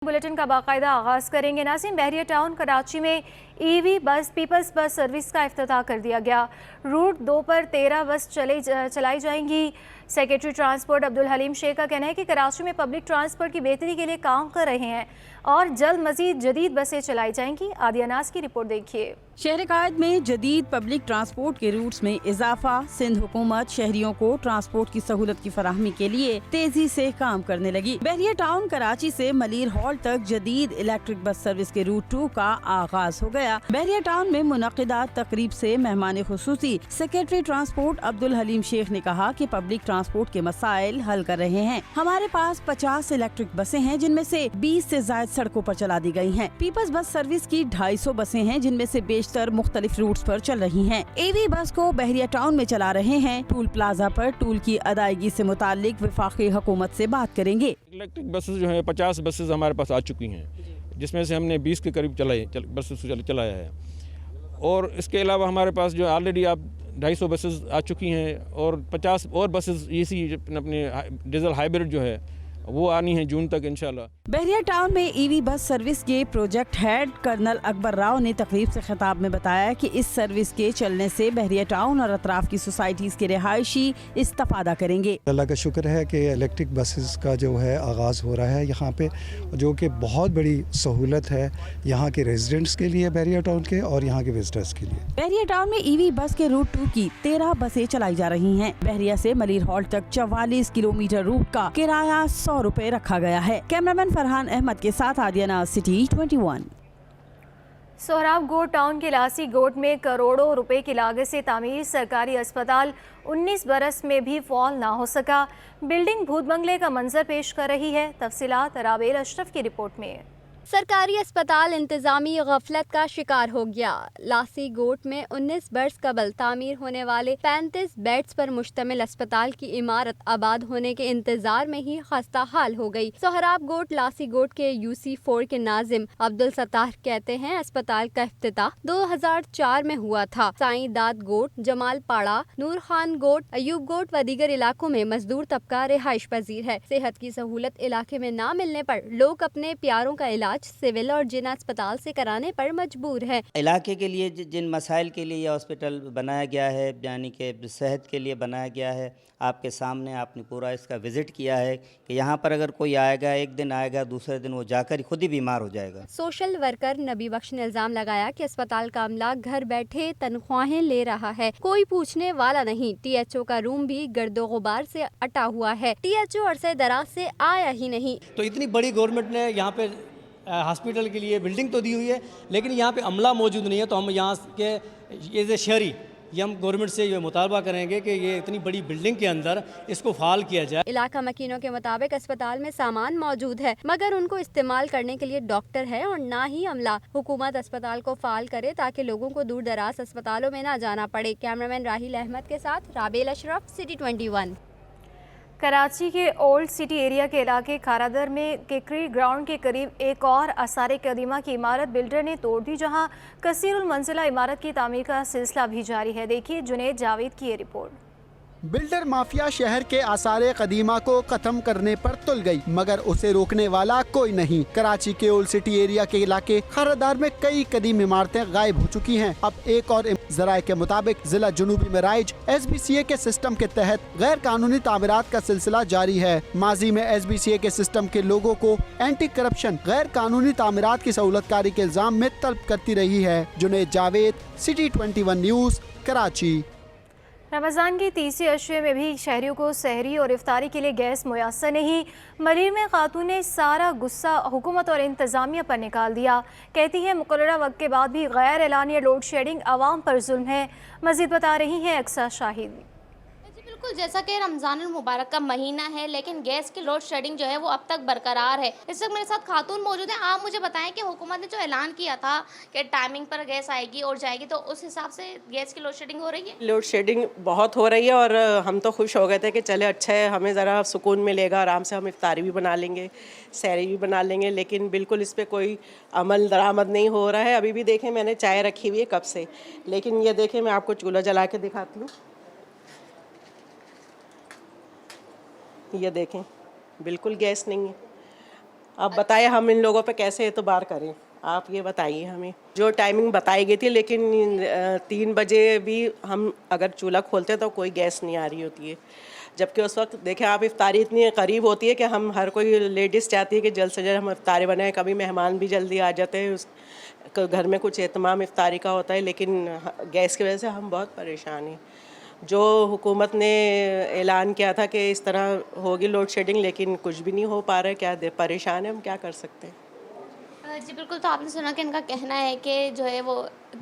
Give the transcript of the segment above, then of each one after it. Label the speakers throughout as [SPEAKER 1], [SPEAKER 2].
[SPEAKER 1] Bulletin का बाकायदा आगाज करेंगे। नाज़रीन, बहरिया टाउन कराची में ईवी बस पीपल्स बस सर्विस का इफ्तिताह कर दिया गया। रूट 2 पर 13 बस चलाई जाएंगी। सेक्रेटरी ट्रांसपोर्ट अब्दुल हलीम शेख का कहना है कि कराची में पब्लिक ट्रांसपोर्ट की बेहतरी के लिए काम कर रहे हैं और जल्द मजीद जदीद बसें चलाई जाएंगी। आदिया नाज की रिपोर्ट देखिए।
[SPEAKER 2] शहर कायद में जदीद पब्लिक ट्रांसपोर्ट के रूट्स में इजाफा। सिंध हुकूमत शहरियों को ट्रांसपोर्ट की सहूलत की फराहमी के लिए तेजी से काम करने लगी। बहरिया टाउन कराची से मलीर हॉल तक जदीद इलेक्ट्रिक बस सर्विस के रूट 2 का आगाज हो गया। बहरिया टाउन में मुनक़िदा तकरीब से मेहमान खुसूसी सेक्रेटरी ट्रांसपोर्ट अब्दुल हलीम शेख ने कहा कि पब्लिक ट्रांसपोर्ट के मसाइल हल कर रहे हैं। हमारे पास 50 इलेक्ट्रिक बसें हैं जिनमें से 20 से ज्यादा सड़कों पर चला दी गई हैं। पीपल्स बस सर्विस की 250 बसें हैं जिनमें से बेशतर मुख्तलिफ रूट्स पर चल रही हैं। एवी बस को बहरिया टाउन में चला रहे हैं। टूल प्लाजा पर टूल की अदायगी से मुतालिक वफाकी हुकूमत से बात करेंगे।
[SPEAKER 3] इलेक्ट्रिक बसेस जो है 50 बसेस हमारे पास आ चुकी हैं, जिसमें से हमने 20 के करीब बसेस चलाया है। और इसके अलावा हमारे पास जो ऑलरेडी आप 250 बसेस आ चुकी हैं और 50 और बसेस इसी अपने डीजल हाइब्रिड जो है वो आनी है जून तक इंशाल्लाह।
[SPEAKER 2] बहरिया टाउन में ईवी बस सर्विस के project head colonel Akbar Rao ने तकरीब से खिताब में बताया कि इस सर्विस के चलने से बहरिया टाउन और अतराफ की सोसाइटीज के रिहायशी इस्तेफादा करेंगे।
[SPEAKER 4] अल्लाह का शुक्र है कि इलेक्ट्रिक बसेस का जो है आगाज़ हो रहा है यहाँ पे, जो कि बहुत बड़ी सहूलत है यहाँ के रेजिडेंट्स के लिए बहरिया टाउन के और यहाँ के विजिटर्स के लिए।
[SPEAKER 2] बहरिया टाउन में ईवी बस के रूट 2 की 13 बसें चलाई जा रही हैं। बहरिया से मलीर हॉल तक 44 किलोमीटर रूट का किराया 100 रुपए रखा गया है। कैमरामैन फरहान अहमद के साथ आदिया नाज, सिटी 21।
[SPEAKER 1] सोहराब गोट टाउन के लासी गोट में करोड़ों रुपए की लागत से तामीर सरकारी अस्पताल 19 बरस में भी फॉल ना हो सका। बिल्डिंग भूत बंगले का मंजर पेश कर रही है। तफसीलात राबेल अशरफ की रिपोर्ट में।
[SPEAKER 5] सरकारी अस्पताल इंतजामी गफलत का शिकार हो गया। लासी गोट में 19 बरस कबल तामीर होने वाले 35 बेड्स पर मुश्तमिल अस्पताल की इमारत आबाद होने के इंतजार में ही खस्ता हाल हो गई। सोहराब गोट लासी गोट के UC4 के नाजिम अब्दुल सत्तार कहते हैं अस्पताल का इफ्तिताह 2004 में हुआ था। साईं दाद गोट, जमाल पाड़ा, नूर खान गोट, अयूब गोट व दीगर इलाकों में मजदूर तबका रिहाइश पजीर है। सेहत की सहूलत इलाके में न मिलने पर लोग अपने प्यारों का इलाज सिविल और जिना अस्पताल से कराने पर मजबूर है।
[SPEAKER 6] इलाके के लिए जिन मसाइल के लिए यह हॉस्पिटल बनाया गया है, यानी कि सेहत के लिए बनाया गया है, आपके सामने आपने पूरा इसका विजिट किया है कि यहाँ पर अगर कोई आएगा, एक दिन आएगा, दूसरे दिन वो जाकर खुद ही बीमार हो जाएगा।
[SPEAKER 5] सोशल वर्कर नबी बख्श ने इल्जाम लगाया कि अस्पताल का अमला घर बैठे तनख्वाहें ले रहा है, कोई पूछने वाला नहीं। THO का रूम भी गर्दो गुबार से अटा हुआ है। THO अरसे दराज से आया ही नहीं।
[SPEAKER 7] तो इतनी बड़ी गवर्नमेंट ने यहाँ पे हॉस्पिटल के लिए बिल्डिंग तो दी हुई है, लेकिन यहाँ पे अमला मौजूद नहीं है। तो हम यहाँ के ये शहरी ये हम गवर्नमेंट से ये मुतालबा करेंगे कि ये इतनी बड़ी बिल्डिंग के अंदर इसको फाल किया जाए।
[SPEAKER 5] इलाका मकीनों के मुताबिक अस्पताल में सामान मौजूद है मगर उनको इस्तेमाल करने के लिए डॉक्टर है और ना ही अमला। हुकूमत अस्पताल को फाल करे ताकि लोगों को दूर दराज अस्पतालों में ना जाना पड़े। कैमरामैन राहिल अहमद के साथ राबेल अशरफ, सिटी 21।
[SPEAKER 1] कराची के ओल्ड सिटी एरिया के इलाके खारादर में केकरी ग्राउंड के करीब एक और आसार कदीमा की इमारत बिल्डर ने तोड़ दी, जहां कसीरुल मंजिला इमारत की तामीर का सिलसिला भी जारी है। देखिए जुनेद जावेद की ये रिपोर्ट।
[SPEAKER 8] बिल्डर माफिया शहर के आसार कदीमा को खत्म करने पर तुल गई, मगर उसे रोकने वाला कोई नहीं। कराची के ओल्ड सिटी एरिया के इलाके खारादार में कई कदीम इमारतें गायब हो चुकी हैं। अब एक और जराये के मुताबिक जिला जुनूबी में राइज SBCA के सिस्टम के तहत गैर कानूनी तामीरात का सिलसिला जारी है। माजी में SBCA के सिस्टम के लोगों को एंटी करप्शन गैर कानूनी तामीरात की सहूलतकारी के इल्जाम में तलब करती रही है। Junaid Javed, city 21 news, Karachi.
[SPEAKER 1] रमज़ान के तीसरे अशरे में भी शहरियों को सहरी और इफ्तारी के लिए गैस मुयस्सर नहीं। मरीर में खातून ने सारा गुस्सा हुकूमत और इंतज़ामिया पर निकाल दिया। कहती है मुकर्ररा वक्त के बाद भी गैर एलानिया लोड शेडिंग आवाम पर जुल्म है। मज़ीद बता रही हैं अक्सा शाहिद।
[SPEAKER 9] बिल्कुल, जैसा कि रमज़ान मुबारक का महीना है लेकिन गैस की लोड शेडिंग जो है वो अब तक बरकरार है। इस वक्त मेरे साथ खातून मौजूद है। आप मुझे बताएं कि हुकूमत ने जो ऐलान किया था कि टाइमिंग पर गैस आएगी और जाएगी, तो उस हिसाब से गैस की लोड शेडिंग हो रही है?
[SPEAKER 10] लोड शेडिंग बहुत हो रही है और हम तो खुश हो गए थे कि चले अच्छा है, हमें ज़रा सुकून मिलेगा, आराम से हम इफ्तारी भी बना लेंगे, सहरी भी बना लेंगे। लेकिन बिल्कुल इस पर कोई अमल दरामद नहीं हो रहा है। अभी भी देखें मैंने चाय रखी हुई है कब से, लेकिन ये देखें मैं आपको चूल्हा जला के दिखाती हूँ। ये देखें बिल्कुल गैस नहीं है। अब बताइए हम इन लोगों पे कैसे एतबार करें, आप ये बताइए हमें। जो टाइमिंग बताई गई थी, लेकिन 3 बजे भी हम अगर चूल्हा खोलते हैं तो कोई गैस नहीं आ रही होती है, जबकि उस वक्त देखें आप इफ्तारी इतनी करीब होती है कि हम हर कोई लेडीज़ चाहती है कि जल्द से जल्द हम इफ्तारी बनाएं। कभी मेहमान भी जल्दी आ जाते हैं, उस घर में कुछ एहतमाम इफ्तारी का होता है, लेकिन गैस की वजह से हम बहुत परेशान हैं। जो हुकूमत ने ऐलान किया था कि इस तरह होगी लोड शेडिंग, लेकिन कुछ भी नहीं हो पा रहा है। क्या परेशान है, हम क्या कर सकते हैं।
[SPEAKER 9] जी बिल्कुल, तो आपने सुना कि इनका कहना है कि जो है वो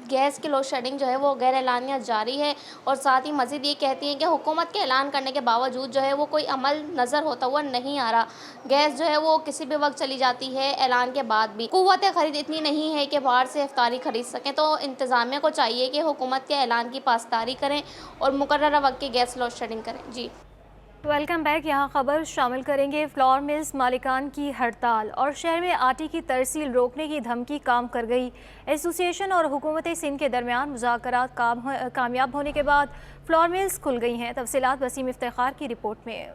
[SPEAKER 9] गैस की लोड शेडिंग जो है वो गैर एलानिया जारी है, और साथ ही मज़ीद ये कहती हैं कि हुकूमत के ऐलान करने के बावजूद जो है वो कोई अमल नज़र होता हुआ नहीं आ रहा। गैस जो है वो किसी भी वक्त चली जाती है, ऐलान के बाद भी क़ुव्वत ख़रीद इतनी नहीं है कि बाहर से इफ्तारी ख़रीद सकें। तो इंतज़ामिया को चाहिए कि हुकूमत के ऐलान की पासदारी करें और मुकर्ररा वक्त की गैस लोड शेडिंग करें। जी
[SPEAKER 1] वेलकम बैक। यहाँ खबर शामिल करेंगे फ्लोर मिल्स मालिकान की हड़ताल और शहर में आटे की तरसील रोकने की धमकी काम कर गई। एसोसिएशन और हुकूमत सिंध के दरमियान मुज़ाकरात कामयाब होने के बाद फ्लोर मिल्स खुल गई हैं। तफसीलात वसीम इफ्तिखार की रिपोर्ट में।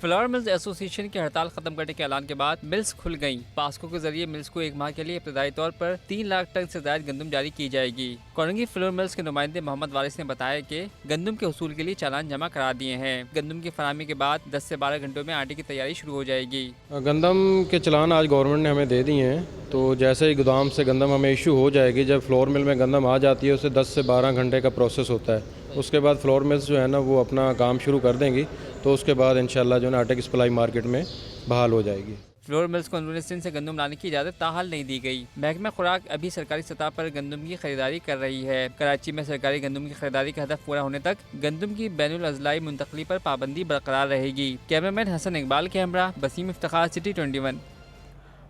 [SPEAKER 11] फ्लोर मिल्स एसोसिएशन की हड़ताल खत्म करने के ऐलान के बाद मिल्स खुल गईं। पास्को के जरिए मिल्स को 1 माह के लिए इब्तदाई तौर पर 3 लाख टन से ज्यादा गंदम जारी की जाएगी। कोरंगी फ्लोर मिल्स के नुमाइंदे मोहम्मद वारिस ने बताया कि गंदम के उसूल के लिए चालान जमा करा दिए हैं। गंदम की फराहमी के बाद 10 से 12 घंटों में आटे की तैयारी शुरू हो जाएगी।
[SPEAKER 3] गंदम के चालान आज गवर्नमेंट ने हमें दे दिए हैं, तो जैसे ही गोदाम से गंदम हमें इशू हो जाएगी, जब फ्लोर मिल में गंदम आ जाती है उसे 10 से 12 घंटे का प्रोसेस होता है। उसके बाद फ्लोर मिल्स जो है ना वो अपना काम शुरू कर देंगी, तो उसके बाद इंशाल्लाह जो है ना आटे की सप्लाई मार्केट में बहाल हो जाएगी।
[SPEAKER 11] फ्लोर मिल्स को अंदरूनी सिंध से गंदम लाने की इजाज़त ताहाल नहीं दी गई। महकमा खुराक अभी सरकारी सतह पर गंदम की खरीदारी कर रही है। कराची में सरकारी गंदम की खरीदारी का हदफ पूरा होने तक गंदम की बैनुल अज़लाई मुंतकली पर पाबंदी बरकरार रहेगी। कैमरामैन हसन इकबाल के हमरा बसीम इफ्तिखार, सिटी 21।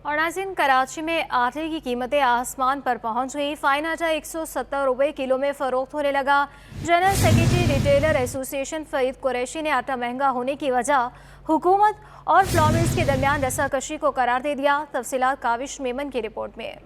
[SPEAKER 1] और नाज़रीन, कराची में आटे की कीमतें आसमान पर पहुंच गई। फाइन आटा 170 रुपये किलो में फ़रोख्त होने लगा। General secretary retailer association Farid Qureshi ने आटा महंगा होने की वजह हुकूमत और फ्लोर मिल्स के दरमियान रस्साकशी को करार दे दिया। तफसीलात काविश मेमन की रिपोर्ट में।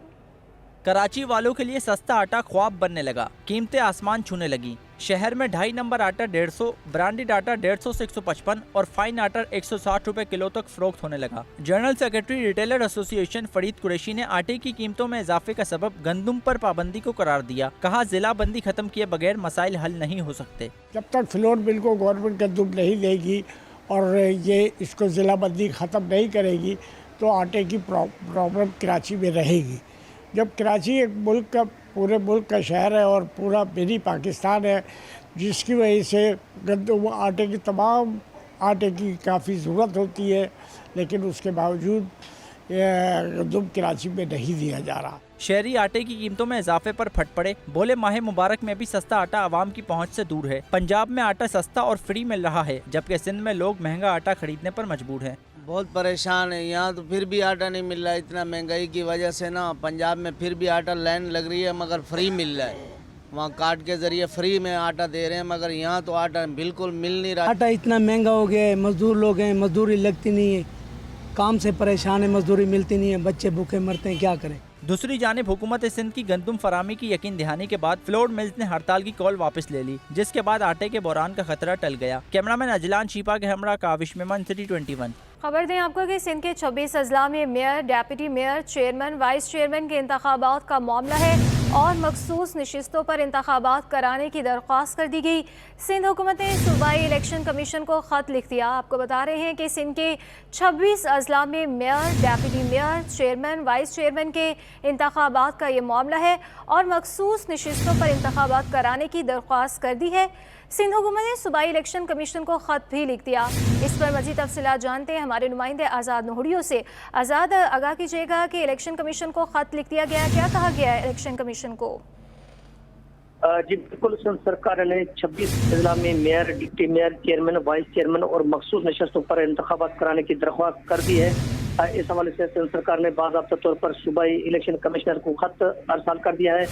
[SPEAKER 12] कराची वालों के लिए सस्ता आटा ख्वाब बनने लगा, कीमतें आसमान छूने लगी। शहर में 2.5 नंबर आटा 150, ब्रांडेड आटा 150 से 155 और फाइन आटा 160 रुपए किलो तक फरोख्त होने लगा। General secretary retailer association Farid Qureshi ने आटे की कीमतों में इजाफे का सबब गंदम पर पाबंदी को करार दिया। कहा, जिला बंदी खत्म किए बगैर मसाइल हल नहीं हो सकते।
[SPEAKER 13] जब तक फ्लोर मिल को गवर्नमेंट गंदम नहीं देगी और ये इसको जिला बंदी ख़त्म नहीं करेगी तो आटे की प्रॉब्लम कराची में रहेगी। जब कराची एक मुल्क का, पूरे मुल्क का शहर है और पूरा मिनी पाकिस्तान है, जिसकी वजह से गंदम आटे की तमाम आटे की काफ़ी ज़रूरत होती है, लेकिन उसके बावजूद गंदम कराची में नहीं दिया जा रहा।
[SPEAKER 12] शहरी आटे की कीमतों में इजाफे पर फट पड़े। बोले, माह मुबारक में भी सस्ता आटा आवाम की पहुंच से दूर है। पंजाब में आटा सस्ता और फ्री मिल रहा है, जबकि सिंध में लोग महंगा आटा खरीदने पर मजबूर हैं।
[SPEAKER 14] बहुत परेशान है यहाँ, तो फिर भी आटा नहीं मिल रहा है। इतना महंगाई की वजह से ना पंजाब में फिर भी आटा लाइन लग रही है, मगर फ्री मिल रहा है। वहाँ कार्ड के जरिए फ्री में आटा दे रहे हैं, मगर यहाँ तो आटा बिल्कुल मिल नहीं रहा।
[SPEAKER 15] आटा इतना महंगा हो गया है, मजदूर लोग हैं, मजदूरी लगती नहीं है, काम से परेशान है, मजदूरी मिलती नहीं है, बच्चे भूखे मरते हैं, क्या करें।
[SPEAKER 12] दूसरी जानिब हुकूमत सिंध की गंदम फरामी की यकीन दहानी के बाद फ्लोर मिल्स ने हड़ताल की कॉल वापस ले ली, जिसके बाद आटे के बहरान का खतरा टल गया। कैमरामैन अजलान शीपा के हमरा काविश मेमन, सिटी 21।
[SPEAKER 1] खबर दें आपको कि सिंध के 26 अजला में mayor, deputy mayor, chairman, vice chairman के इंतखाबात का मामला है और मखसूस नशिस्तों पर इंतखाबात कराने की दरख्वास्त कर दी गई। सिंध हुकूमत ने सूबाई इलेक्शन कमीशन को ख़त लिख दिया। आपको बता रहे हैं कि सिंध के 26 अजला में mayor, deputy mayor, chairman, vice chairman के इंतखाबात का ये मामला है और मखसूस नशिस्तों पर इंतखाबात कराने की दरख्वास्त कर दी है। सिंध हुकूमत ने सूबाई इलेक्शन कमीशन को ख़त भी लिख दिया। इस पर मज़ीद तफसीलात जानते हैं हमारे नुमाइंदे आज़ाद नोहड़ियों से। आज़ाद, आगाह कीजिएगा कि इलेक्शन कमीशन को ख़त लिख दिया गया, क्या कहा गया है इलेक्शन कमीशन को?
[SPEAKER 16] जी बिल्कुल, सिंध सरकार ने 26 अजला में mayor, deputy mayor, chairman, vice chairman और मखसूस नशस्तों पर इंतखाबात कराने की दरख्वास्त कर दी है। इस हवाले से सिंध सरकार ने बाज़ाब्ता तौर पर सूबाई इलेक्शन कमिश्नर को खत अरसाल कर दिया है।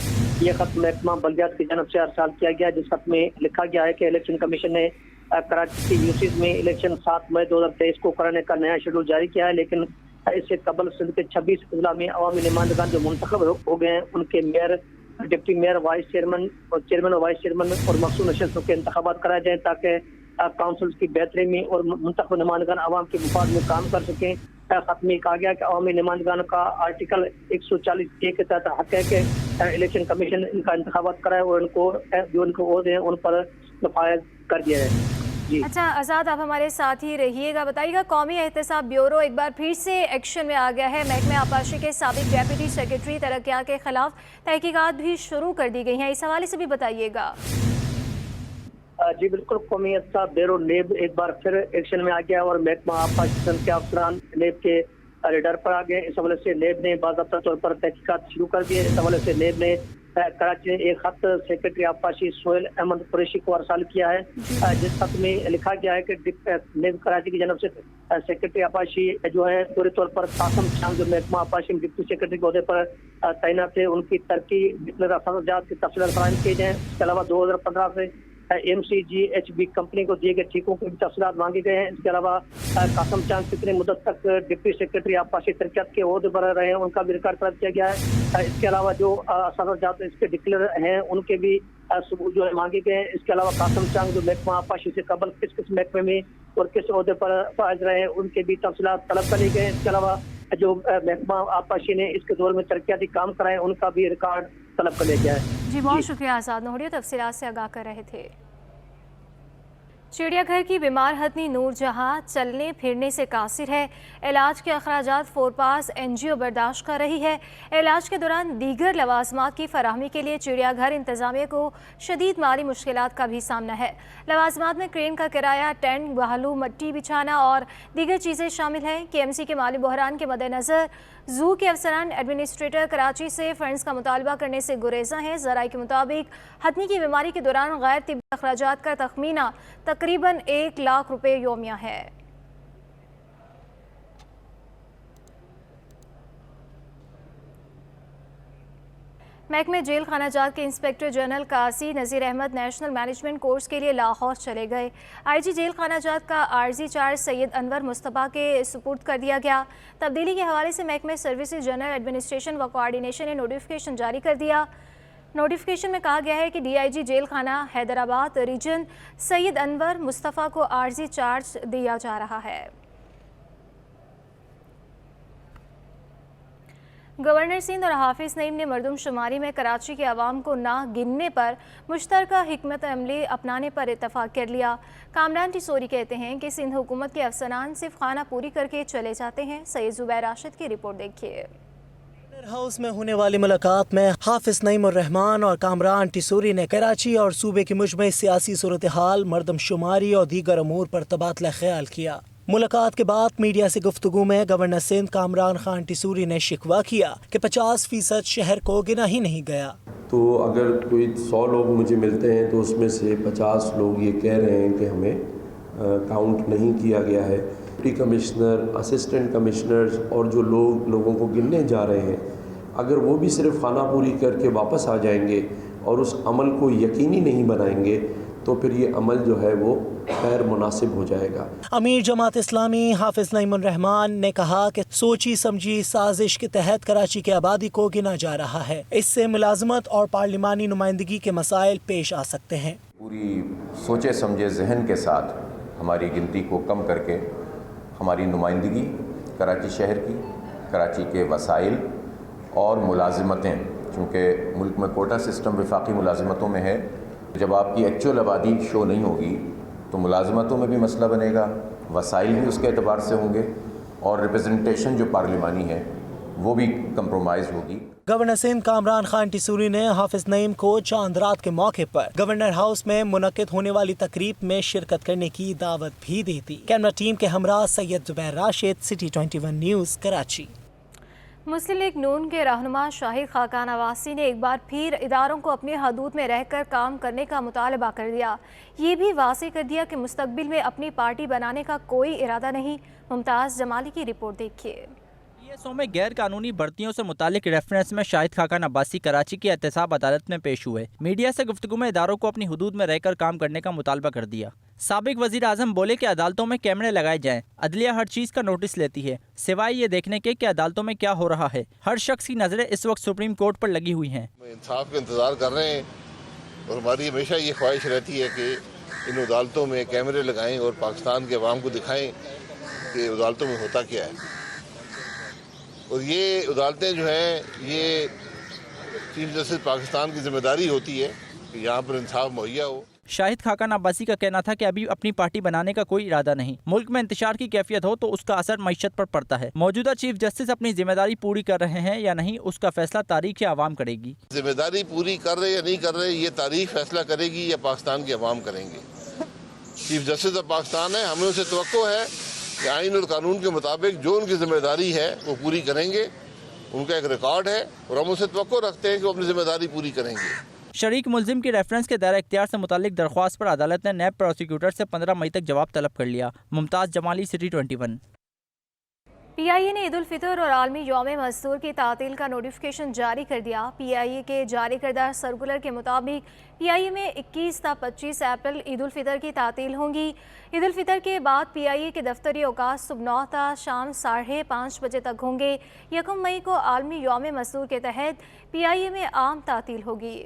[SPEAKER 16] ये खत महकमा बल्दियात की जानब से अरसाल किया गया, जिस खत में लिखा गया है कि इलेक्शन कमीशन ने कराची की यूसीज में इलेक्शन 7 मई 2023 को कराने का नया शेड्यूल जारी किया है, लेकिन इससे कबल सिंध के 26 अजला में अवामी नुमाइंदगान जो मुंतखब हो गए हैं उनके mayor, deputy mayor, vice chairman और चेयरमैन और वाइस चेयरमैन और मखसूस नशस्तों के इंतखाबात कराए जाएँ, ताकि काउंसिल की बेहतरी में और मुंतखब नुमाइंदगान आवाम के मुफाद में काम कर सकें। खत में कहा गया कि अवामी नुमाइंदगान का आर्टिकल 140A के तहत हक है कि इलेक्शन कमीशन इनका इंतखाबात कराए और इनको जो उनको ओहदे हैं उन पर फायद कर दिया है। जी
[SPEAKER 1] अच्छा आज़ाद, आप हमारे साथ ही रहिएगा। बताइएगा, कौमी एहतसाब ब्यूरो एक बार फिर से एक्शन में आ गया है। महकमे आबपाशी के साबिक डेप्यूटी सेक्रेटरी तरक्या के खिलाफ तहकीकात भी शुरू कर दी गई हैं, इस हवाले से भी बताइएगा।
[SPEAKER 16] जी बिल्कुल, कौमी एहतसाब ब्यूरो नेब एक बार फिर एक्शन में आ गया और महकमा आबपाशी के अफसरान नेब के रेडर पर आ गए। इस हवाले से नेब ने बाज़ाब्ता तौर पर तहकीकात शुरू कर दिए। इस हवाले से नेब ने कराची में एक खत सेक्रेटरी आबपाशी सोहेल अहमद कुरैशी को अरसाल किया है, जिस खत में लिखा गया है कि नेब कराची की जानब से सेक्रेटरी आबपाशी जो है पूरे तौर पर कासम चांद जो महकमा आबपाशी में डिप्टी सेक्रेटरी के अहदे पर तैनात है, उनकी तरक्की अखराजात की तफसीलात फराहम किए जाएँ। इसके अलावा 2015 से MCGHB कंपनी को दिए गए ठेकों की तफसीलात मांगे गए हैं। इसके अलावा कासम चांद कितनी मुद्दत तक डिप्टी सेक्रेटरी आबपाशी तरक्यात के ओहदे पर रहे हैं उनका भी रिकॉर्ड तलब किया गया है। इसके अलावा जो अखराजात इसके डिक्लेयर हैं उनके भी सबूत जो है मांगे गए हैं। इसके अलावा कासम चांद जो महकमा आबपाशी से कबल किस किस महकमे में और किस ओहदे पर फायज रहे हैं उनके भी तफसीलात तलब कर ली गए हैं। इसके अलावा जो महकमा आबपाशी ने इसके दौर में तरक्याती काम कराए उनका भी रिकॉर्ड तलब कर लिया गया है।
[SPEAKER 1] जी बहुत शुक्रिया आज़ाद नोहरिया, तफसीलात से आगाह कर रहे थे। चिड़ियाघर की बीमार हथनी नूरजहां चलने फिरने से कासिर है। इलाज के अखराजात फोरपास NGO बर्दाश्त कर रही है। इलाज के दौरान दीगर लवाजमात की फराहमी के लिए चिड़ियाघर इंतजामिया को शदीद माली मुश्किलात का भी सामना है। लवाजमात में क्रेन का किराया, टेंट, बहालू, मट्टी बिछाना और दीगर चीज़ें शामिल हैं। KMC के माली बहरान के मद्देनज़र जू के अफसरान एडमिनिस्ट्रेटर कराची से फंड्स का मुतालबा करने से गुरेजा हैं। ज़राए के मुताबिक हथनी की बीमारी के दौरान गैर तिब्बी अखराजात का तखमीना तकरीबन 1 लाख रुपए योमिया है। महकमे जेल खानाजात के इंस्पेक्टर जनरल कासी नज़ीर अहमद नेशनल मैनेजमेंट कोर्स के लिए लाहौर चले गए। IG जेल खानाजात का आर्जी चार्ज सैयद अनवर मुस्तफ़ा के सुपुर्द कर दिया गया। तब्दीली के हवाले से महकमे सर्विसेज जनरल एडमिनिस्ट्रेशन व कोऑर्डिनेशन ने नोटिफिकेशन जारी कर दिया। नोटिफिकेशन में कहा गया है कि DIG जेल खाना हैदराबाद रीजन सैयद अनवर मुस्तफ़ा को आर्जी चार्ज दिया जा रहा है। गवर्नर सिंध और हाफिज नईम ने मरदमशुमारी में कराची के अवाम को ना गिनने पर मुश्तरका हिकमत अमली अपनाने पर इत्तफाक कर लिया। कामरान टिसोरी कहते हैं कि सिंध हुकूमत के अफसरान सिर्फ खाना पूरी करके चले जाते हैं। सैयद जुबैर राशिद की रिपोर्ट देखिए।
[SPEAKER 17] हाउस में होने वाली मुलाकात में हाफिज नईम उर रहमान और कामरान टिसोरी ने कराची और सूबे की मुजमई सियासी सूरत हाल, मरदमशुमारी और दीगर अमूर पर तबादला ख्याल किया। मुलाकात के बाद मीडिया से गुफ्तगू में गवर्नर सिंध कामरान खान टिसूरी ने शिकवा किया कि 50% शहर को गिना ही नहीं गया।
[SPEAKER 18] तो अगर कोई 100 लोग मुझे मिलते हैं तो उसमें से 50 लोग ये कह रहे हैं कि हमें काउंट नहीं किया गया है। डिप्टी कमिश्नर, असिस्टेंट कमिश्नर्स और जो लोगों को गिनने जा रहे हैं, अगर वो भी सिर्फ खाना पूरी करके वापस आ जाएंगे और उस अमल को यकीनी नहीं बनाएंगे तो फिर ये अमल जो है वो गैर मुनासिब हो जाएगा।
[SPEAKER 17] अमीर जमात इस्लामी हाफिज नईम उर रहमान ने कहा कि सोची समझी साजिश के तहत कराची की आबादी को गिना जा रहा है। इससे मुलाजमत और पार्लिमानी नुमाइंदगी के मसाइल पेश आ सकते हैं।
[SPEAKER 19] पूरी सोचे समझे जहन के साथ हमारी गिनती को कम करके हमारी नुमाइंदगी कराची शहर की, कराची के वसाइल और मुलाजिमतें, चूँकि मुल्क में कोटा सिस्टम वफाकी मुलाजिमतों में है, जब आपकी एक्चुअल आबादी शो नहीं होगी तो मुलाजमतों में भी मसला बनेगा, वसाइल भी उसके एतबार से होंगे और रिप्रेजेंटेशन जो पार्लिमानी है वो भी कंप्रोमाइज़ होगी।
[SPEAKER 17] गवर्नर सिंध कामरान खान टिसूरी ने हाफिज नईम को चांद रात के मौके पर गवर्नर हाउस में मुनक्किद होने वाली तकरीब में शिरकत करने की दावत भी दी थी। कैमरा टीम के हमरा सैयद जुबैर राशिद, सिटी 21 न्यूज़, कराची।
[SPEAKER 1] मुस्लिम लीग नून के रहनुमा शाहिद खाकान अवासी ने एक बार फिर इदारों को अपनी हदूद में रहकर काम करने का मुतालबा कर दिया। ये भी वाज़ेह कर दिया कि मुस्तकबिल में अपनी पार्टी बनाने का कोई इरादा नहीं। मुमताज़ जमाली की रिपोर्ट देखिए।
[SPEAKER 12] PSO में गैर कानूनी भर्तियों से मुतालिक रेफरेंस में शाहिद खाकान अब्बासी कराची की एहतसाब अदालत में पेश हुए। मीडिया से गुफ्तगू में इदारों को अपनी हुदूद में रहकर काम करने का मुतालबा कर दिया। साबिक वजीर आजम बोले कि अदालतों में कैमरे लगाए जाएं। अदलिया हर चीज़ का नोटिस लेती है सिवाय ये देखने के कि अदालतों में क्या हो रहा है। हर शख्स की नज़रें इस वक्त सुप्रीम कोर्ट पर लगी हुई हैं।
[SPEAKER 20] इंसाफ का इंतज़ार कर रहे हैं और हमारी हमेशा ये ख्वाहिश रहती है कि इन अदालतों में कैमरे लगाएं और पाकिस्तान के अवाम को दिखाएं कि अदालतों में होता क्या है। और ये अदालतें जो हैं ये चीफ जस्टिस पाकिस्तान की जिम्मेदारी होती है कि यहाँ पर इंसाफ मुहैया हो।
[SPEAKER 12] शाहिद खाकान अब्बासी का कहना था कि अभी अपनी पार्टी बनाने का कोई इरादा नहीं। मुल्क में इंतशार की कैफियत हो तो उसका असर मईशत पर पड़ता है। मौजूदा चीफ जस्टिस अपनी जिम्मेदारी पूरी कर रहे हैं या नहीं, उसका फैसला तारीख या अवाम करेगी।
[SPEAKER 20] जिम्मेदारी पूरी कर रहे या नहीं कर रहे ये तारीख फैसला करेगी या पाकिस्तान के अवाम करेंगे। चीफ जस्टिस ऑफ पाकिस्तान है, हमें उनसे तवक्को है कि आइन और कानून के मुताबिक जो उनकी जिम्मेदारी है वो पूरी करेंगे। उनका एक रिकॉर्ड है और हम उनसे तवक्को रखते हैं कि वो अपनी जिम्मेदारी पूरी करेंगे।
[SPEAKER 12] शरीक मुलजिम की रेफरेंस के दायरा इख्तियार से मुतालिक दरख्वास्त पर अदालत ने नैब प्रोसिक्यूटर से 15 मई तक जवाब तलब कर लिया। मुमताज जमाली, सिटी 21।
[SPEAKER 1] पीआईए ने ईद उल फितर और आलमी यौम मजदूर की तातील का नोटिफिकेशन जारी कर दिया। पीआईए के जारी करदा सर्कुलर के मुताबिक पीआईए में 21 ता 25 अप्रैल ईद उल फितर की तातील होंगी। ईद उल फितर के बाद पीआईए के दफ्तरी अवकाश सुबह 9 ता शाम 5:30 बजे तक होंगे। 1 मई को आलमी यौम मजदूर के तहत पीआईए में आम तातील होगी।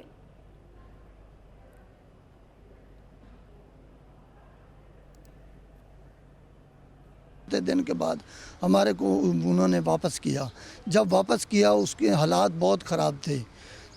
[SPEAKER 21] दिन के बाद हमारे को उन्होंने वापस किया। जब वापस किया उसके हालात बहुत ख़राब थे।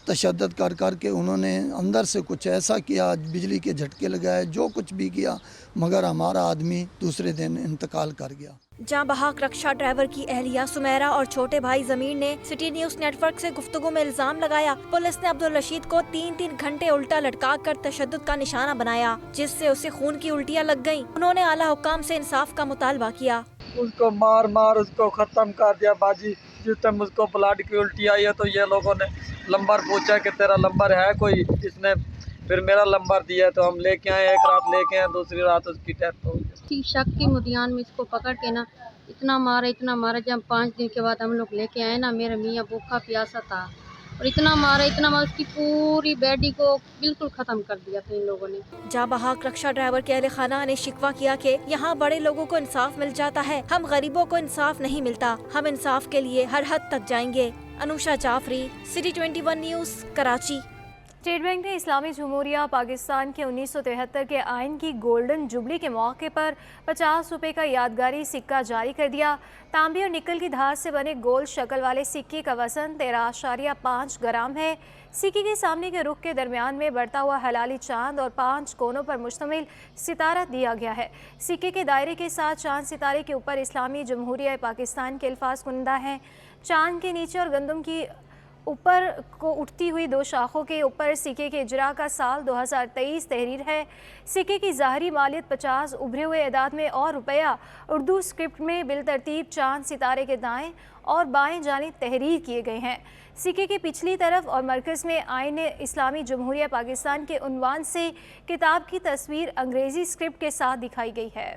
[SPEAKER 21] तशद्दुद कर कर के उन्होंने अंदर से कुछ ऐसा किया, बिजली के झटके लगाए, जो कुछ भी किया, मगर हमारा आदमी दूसरे दिन इंतकाल कर गया।
[SPEAKER 22] जहां बहाक रक्षा ड्राइवर की अहलिया सुमेरा और छोटे भाई जमीर ने सिटी न्यूज़ नेटवर्क से गुफ्तगू में इल्जाम लगाया। पुलिस ने अब्दुल रशीद को 3-3 घंटे उल्टा लटका कर तशद्दुद का निशाना बनाया, जिससे उसे खून की उल्टियां लग गईं। उन्होंने आला हुक्काम से इंसाफ का मुतालबा किया।
[SPEAKER 23] उसको मार मार उसको खत्म कर दिया बाजी। जिस टाइम उसको ब्लड की उल्टी आई है तो ये लोगों ने नंबर पूछा कि तेरा नंबर है कोई, इसने फिर मेरा नंबर दिया तो हम लेके आए। एक रात लेके आए, दूसरी रात उसकी डेथ हो गई।
[SPEAKER 24] शक की मुदियान में इसको पकड़ के ना इतना मारा। जब 5 दिन के बाद हम लोग लेके आए ना, मेरा मियाँ भूखा प्यासा था और इतना मारा उसकी पूरी बॉडी को बिल्कुल खत्म कर दिया था इन लोगों ने।
[SPEAKER 22] जहां बहाक रक्षा ड्राइवर के अहले खाना ने शिकवा किया कि यहाँ बड़े लोगों को इंसाफ मिल जाता है, हम गरीबों को इंसाफ नहीं मिलता। हम इंसाफ के लिए हर हद तक जाएंगे। Anusha Jafri, City 21 news, Karachi.
[SPEAKER 1] State Bank ने इस्लामी जमहूरिया पाकिस्तान के 1973 के आइन की गोल्डन जुबली के मौके पर 50 रुपये का यादगारी सिक्का जारी कर दिया। तांबे और निकल की धात से बने गोल शक्ल वाले सिक्के का वजन 13.5 ग्राम है। सिक्के के सामने के रुख के दरमियान में बढ़ता हुआ हलाली चांद और 5 कोनों पर मुश्तमिल सितारा दिया गया है। सिक्के के दायरे के साथ चांद सितारे के ऊपर इस्लामी जमहूरिया पाकिस्तान के अल्फाज कुंदा हैं। चांद के नीचे और गंदम की ऊपर को उठती हुई 2 शाखों के ऊपर सिक्के के इजरा का साल 2023 तहरीर है। सिक्के की ज़ाहरी मालियत 50 उभरे हुए एदाद में और रुपया उर्दू स्क्रिप्ट में बिलतरतीब चांद सितारे के दाएं और बाएं जानिब तहरीर किए गए हैं। सिक्के की पिछली तरफ और मरकज़ में आइन इस्लामी जमहूरिया पाकिस्तान के उन्वान से किताब की तस्वीर अंग्रेज़ी स्क्रिप्ट के साथ दिखाई गई है।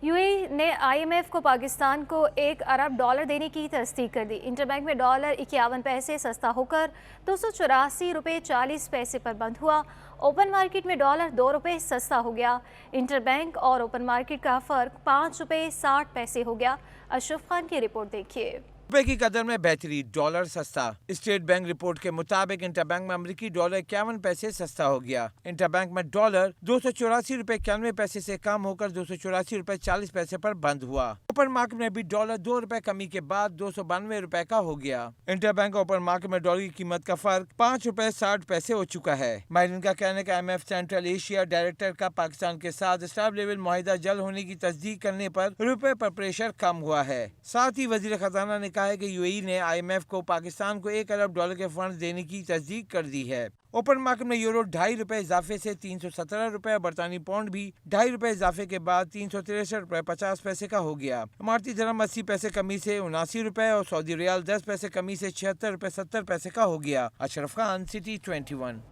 [SPEAKER 1] यूएई ने आईएमएफ को पाकिस्तान को $1 अरब देने की तस्दीक कर दी। इंटरबैंक में डॉलर 51 पैसे सस्ता होकर 284 रुपये 40 पैसे पर बंद हुआ। ओपन मार्केट में डॉलर 2 रुपये सस्ता हो गया। इंटरबैंक और ओपन मार्केट का फ़र्क 5 रुपये 60 पैसे हो गया। अशरफ खान की रिपोर्ट देखिए।
[SPEAKER 25] रुपए की कदर में बेहतरी, डॉलर सस्ता। स्टेट बैंक रिपोर्ट के मुताबिक इंटरबैंक में अमरीकी डॉलर 51 पैसे सस्ता हो गया। इंटरबैंक में डॉलर 284 रुपए 91 पैसे से कम होकर 284 रुपए 40 पैसे पर बंद हुआ। ओपन मार्केट में भी डॉलर 2 रुपए कमी के बाद 292 रुपए का हो गया। इंटरबैंक ओपन मार्केट में डॉलर की कीमत का फर्क 5 रुपए 60 पैसे हो चुका है। माहिरीन का कहना है कि IMF सेंट्रल एशिया डायरेक्टर का पाकिस्तान के साथ स्टाफ लेवल मुआहिदा जल्द होने की तस्दीक करने पर रुपए पर प्रेशर कम हुआ है। साथ ही वजीर खजाना ने कहा है कि यूएई ने IMF को पाकिस्तान को $1 अरब के फंड देने की तस्दीक कर दी है। ओपन मार्केट में यूरो 2.5 रुपए इजाफे से 317 रुपए, बरतानी पाउंड भी 2.5 रुपए इजाफे के बाद 363 रुपए 50 पैसे का हो गया। इमारती दरम 80 पैसे कमी से 79 रुपए और सऊदी रियाल 10 पैसे कमी से 76 रुपए 70 पैसे का हो गया। अशरफ खान, सिटी 21।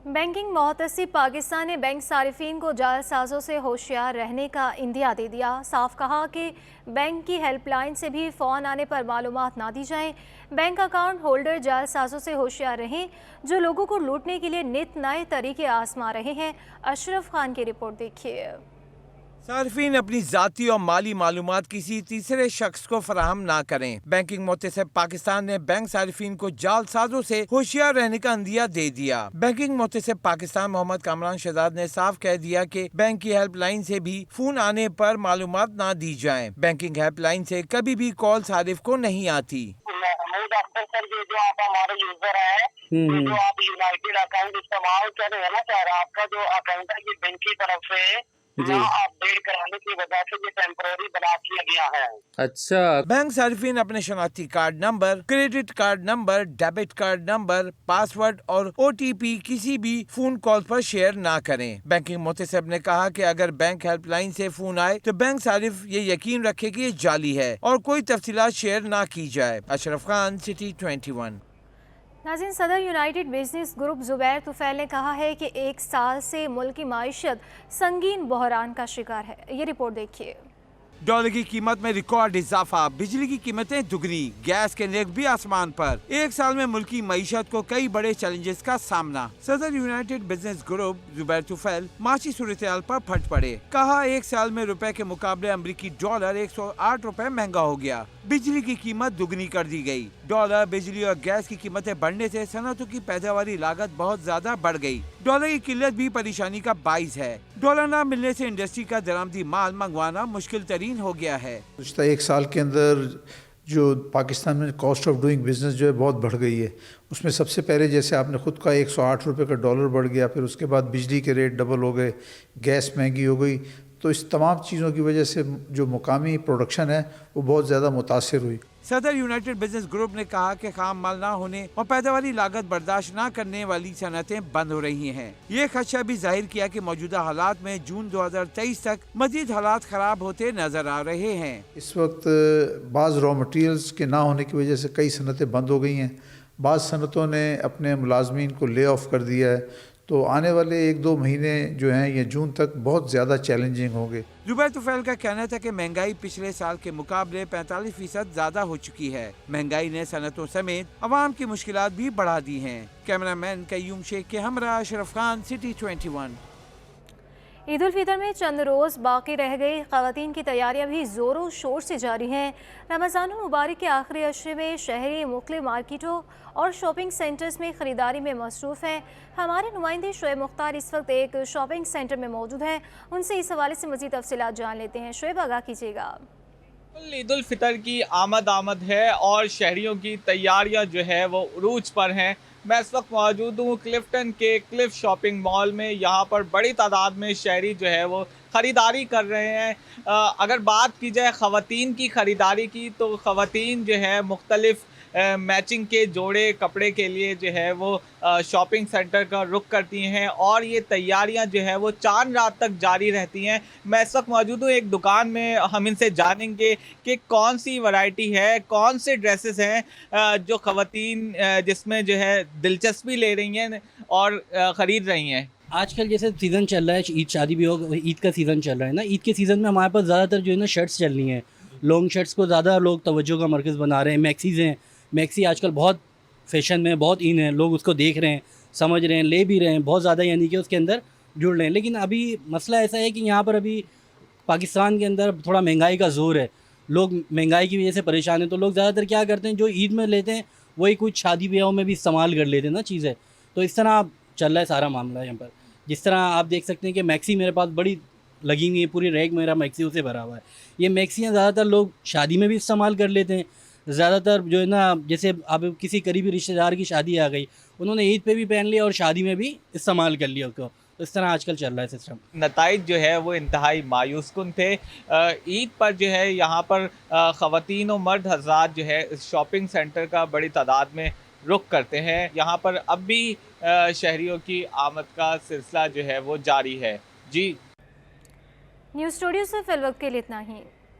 [SPEAKER 1] बैंकिंग मोहतसिब पाकिस्तान ने बैंक सारिफीन को जालसाजों से होशियार रहने का इंदिया दे दिया। साफ कहा कि बैंक की हेल्पलाइन से भी फ़ोन आने पर मालूमात ना दी जाएं। बैंक अकाउंट होल्डर जालसाजों से होशियार रहें जो लोगों को लूटने के लिए नित नए तरीके आजमा रहे हैं। अशरफ खान की रिपोर्ट देखिए।
[SPEAKER 25] सार्फिन अपनी जाती और माली मालूमात किसी तीसरे शख्स को फराहम ना करें। बैंकिंग मुतसिब पाकिस्तान ने बैंक सार्फिन को जालसाजों से होशियार रहने का अंदिया दे दिया। बैंकिंग मुतसिब पाकिस्तान मोहम्मद कामरान शहजाद ने साफ कह दिया कि बैंक की हेल्पलाइन से भी फोन आने पर मालूमात ना दी जाएं। बैंकिंग हेल्पलाइन से कभी भी कॉल सारिफ को नहीं आती।
[SPEAKER 2] जो आप हमारे यूजर हैं, जो आप यूनाइटेड अकाउंट इस्तेमाल कर रहे हैं ना सर, आपका जो अकाउंट है ये बैंक की तरफ से ना अपडेट कराने की वजह से ये टेम्पररी बना दिया गया है।
[SPEAKER 25] अच्छा। बैंक सार्फिन अपने शनाख्ती card number, credit card number, debit card number, password और OTP किसी भी फोन कॉल पर शेयर ना करें। बैंकिंग मुतसिब ने कहा कि अगर बैंक हेल्पलाइन से फोन आए तो बैंक सारिफ ये यकीन रखे कि ये जाली है और कोई तफसीलात शेयर ना की जाए। अशरफ खान, सिटी 21।
[SPEAKER 1] नाज़रीन, सदर United business group Zubair Tufail ने कहा है कि 1 साल से मुल्क की माइशत संगीन बहरान का शिकार है। ये रिपोर्ट देखिए।
[SPEAKER 25] डॉलर की कीमत में रिकॉर्ड इजाफा, बिजली की कीमतें दुगनी, गैस के रेट भी आसमान पर। 1 साल में मुल्क की मईशत को कई बड़े चैलेंजेस का सामना। सदर United business group Zubair Tufail माशी सूरत-ए-हाल पर फट पड़े। कहा 1 साल में रुपए के मुकाबले अमरीकी डॉलर 108 रुपए महंगा हो गया। बिजली की कीमत दुगनी कर दी गई। डॉलर, बिजली और गैस की कीमतें बढ़ने से सनअतों की पैदावारी लागत बहुत ज्यादा बढ़ गई। डॉलर की किल्लत भी परेशानी का बाइस है। डॉलर न मिलने से इंडस्ट्री का दरामदी माल मंगवाना मुश्किल तरीन हो गया है।
[SPEAKER 4] पिछले 1 साल के अंदर जो पाकिस्तान में कॉस्ट ऑफ डूइंग बिजनेस जो है बहुत बढ़ गई है। उसमें सबसे पहले जैसे आपने खुद का 108 रुपये का डॉलर बढ़ गया, फिर उसके बाद बिजली के रेट डबल हो गए, गैस महंगी हो गई। तो इस तमाम चीज़ों की वजह से जो मुकामी प्रोडक्शन है वो बहुत ज़्यादा मुतासिर हुई।
[SPEAKER 25] सदर यूनाइटेड बिजनेस ग्रुप ने कहा कि खाम माल ना होने और पैदावारी लागत बर्दाश्त न करने वाली सनतें बंद हो रही हैं। ये खदशा भी जाहिर किया कि मौजूदा हालात में जून 2023 तक मजीद हालात खराब होते नजर आ रहे हैं।
[SPEAKER 4] इस वक्त बाज़ रॉ मटेरियल्स के ना होने की वजह से कई सनतें बंद हो गई हैं। बाज़ सनतों ने अपने मुलाजमीन को ले ऑफ कर दिया है। तो आने वाले 1-2 महीने जो हैं ये जून तक बहुत ज़्यादा चैलेंजिंग होंगे।
[SPEAKER 25] जुबैर तुफैल का कहना था कि महंगाई पिछले साल के मुकाबले 45% ज़्यादा हो चुकी है। महंगाई ने सनतों समेत अवाम की मुश्किलात भी बढ़ा दी हैं। कैमरामैन कयूम शेख के हमरा, अशरफ खान, सिटी 21।
[SPEAKER 1] ईद उल फितर में चंद रोज़ बाकी रह गई। ख़वातीन की तैयारियां भी ज़ोरों शोर से जारी हैं। रमज़ान मुबारक के आखिरी अशरे में शहरी मुख्तलिफ मार्केटों और शॉपिंग सेंटर्स में ख़रीदारी में मसरूफ़ हैं। हमारे नुमाइंदे शुएब मुख्तार इस वक्त एक शॉपिंग सेंटर में मौजूद हैं। उनसे इस हवाले से मज़ीद तफसीलात जान लेते हैं। शुएब, आगाह कीजिएगा।
[SPEAKER 5] ईद उल फितर की आमद है और शहरियों की तैयारियां जो है वो उरूज पर हैं। मैं इस वक्त मौजूद हूँ क्लिफ्टन के क्लिफ शॉपिंग मॉल में। यहाँ पर बड़ी तादाद में शहरी जो है वो ख़रीदारी कर रहे हैं। अगर बात की जाए ख़वातीन की ख़रीदारी की, तो ख़वातीन जो है मुख्तलिफ़ मैचिंग के जोड़े कपड़े के लिए जो है वो शॉपिंग सेंटर का रुख करती हैं और ये तैयारियां जो है वो 4 रात तक जारी रहती हैं। मैं इस वक्त मौजूद हूँ एक दुकान में। हम इनसे जानेंगे कि कौन सी वैरायटी है, कौन से ड्रेसेस हैं जो ख़वातीन जिसमें जो है दिलचस्पी ले रही हैं और ख़रीद रही हैं।
[SPEAKER 6] आजकल जैसे सीज़न चल रहा है, ईद शादी भी हो, ईद का सीज़न चल रहा है ना। ईद के सीज़न में हमारे पास ज़्यादातर जो है ना शर्ट्स चल रही हैं। लॉन्ग शर्ट्स को ज़्यादा लोग तवज्जो का मरकज़ बना रहे हैं। मैक्सीज़ हैं, मैक्सी आजकल बहुत फैशन में, बहुत इन है। लोग उसको देख रहे हैं, समझ रहे हैं, ले भी रहे हैं बहुत ज़्यादा, यानी कि उसके अंदर जुड़ रहे हैं। लेकिन अभी मसला ऐसा है कि यहाँ पर अभी पाकिस्तान के अंदर थोड़ा महंगाई का ज़ोर है। लोग महंगाई की वजह से परेशान हैं। तो लोग ज़्यादातर क्या करते हैं, जो ईद में लेते हैं वही कुछ शादी ब्याहों में भी इस्तेमाल कर लेते हैं ना चीज़ें। तो इस तरह चल रहा है सारा मामला यहाँ पर। जिस तरह आप देख सकते हैं कि मैक्सी मेरे पास बड़ी लगी हुई है, पूरी रैक मेरा मैक्सियों से भरा हुआ है। ये मैक्सियाँ ज़्यादातर लोग शादी में भी इस्तेमाल कर लेते हैं। ज़्यादातर जो है ना, जैसे अब किसी करीबी रिश्तेदार की शादी आ गई, उन्होंने ईद पे भी पहन लिया और शादी में भी इस्तेमाल कर लिया उसको। तो इस तरह आजकल चल रहा है सिस्टम।
[SPEAKER 5] नताइज जो है वो इंतहाई मायूस कुन थे। ईद पर जो है यहाँ पर ख़वातीन और मर्द हज़रात जो है इस शॉपिंग सेंटर का बड़ी तादाद में रुख करते हैं। यहाँ पर अब भी शहरियों की आमद का सिलसिला जो है वो जारी है। जी,
[SPEAKER 1] न्यूज़ स्टूडियो से फिल वक्त के लिए इतना ही।